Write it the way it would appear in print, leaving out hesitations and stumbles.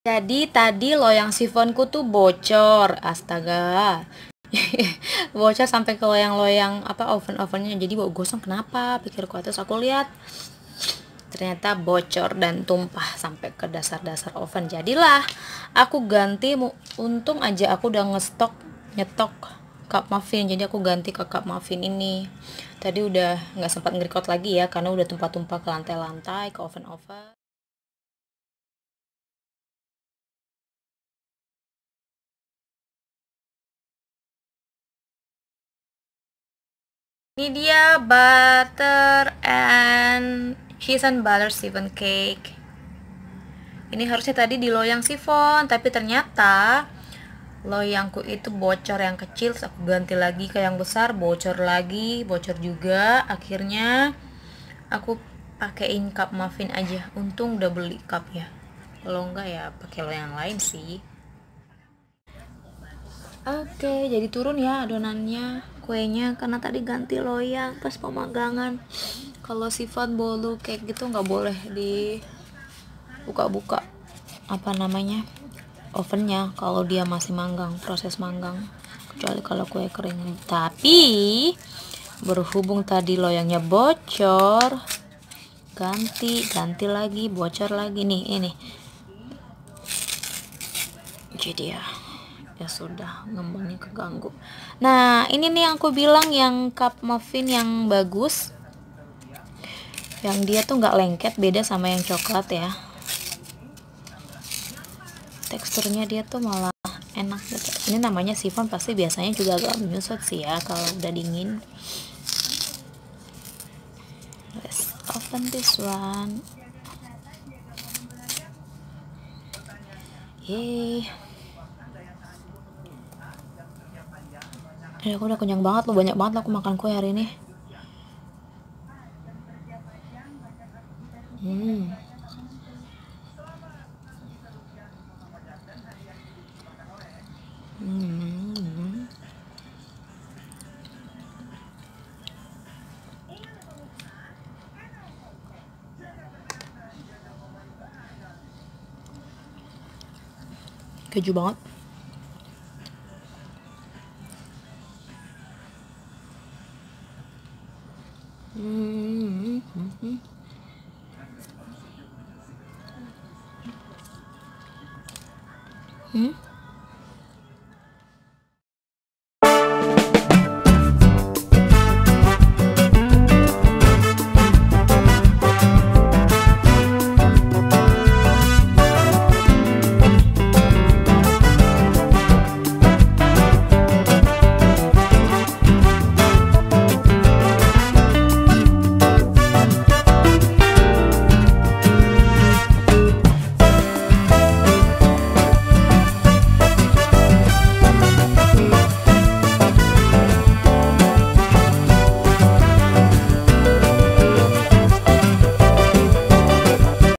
Jadi tadi loyang sifonku tuh bocor, astaga. Bocor sampai ke loyang-loyang apa oven-ovennya. Jadi bau gosong kenapa? Pikirku, terus aku lihat ternyata bocor dan tumpah sampai ke dasar-dasar oven. Jadilah aku ganti, untung aja aku udah nyetok cup muffin, jadi aku ganti ke cup muffin ini. Tadi udah nggak sempat nge-record lagi ya karena udah tumpah-tumpah ke lantai-lantai, ke oven-oven. Ini dia butter and cheese and butter siphon cake. Ini harusnya tadi di loyang sifon, tapi ternyata loyangku itu bocor yang kecil. Terus aku ganti lagi ke yang besar, bocor lagi, bocor juga. Akhirnya aku pakein cup muffin aja. Untung udah beli cup ya. Kalau enggak ya pakai loyang lain sih. Oke, jadi turun ya adonannya, kuenya, karena tadi ganti loyang pas pemanggangan. Kalau sifon bolu cake gitu nggak boleh dibuka-buka apa namanya ovennya kalau dia masih manggang, proses manggang, kecuali kalau kue kering. Tapi berhubung tadi loyangnya bocor, ganti lagi, bocor lagi nih ini. Jadi ya sudah, ngembangnya keganggu. Nah ini nih yang aku bilang yang cup muffin yang bagus, yang dia tuh nggak lengket, beda sama yang coklat ya. Teksturnya dia tuh malah enak gitu. Ini namanya sifon, pasti biasanya juga agak menyusut sih ya kalau udah dingin. Let's open this one. Yeay. Aku udah kenyang banget loh, banyak banget loh aku makan kue hari ini. Keju banget.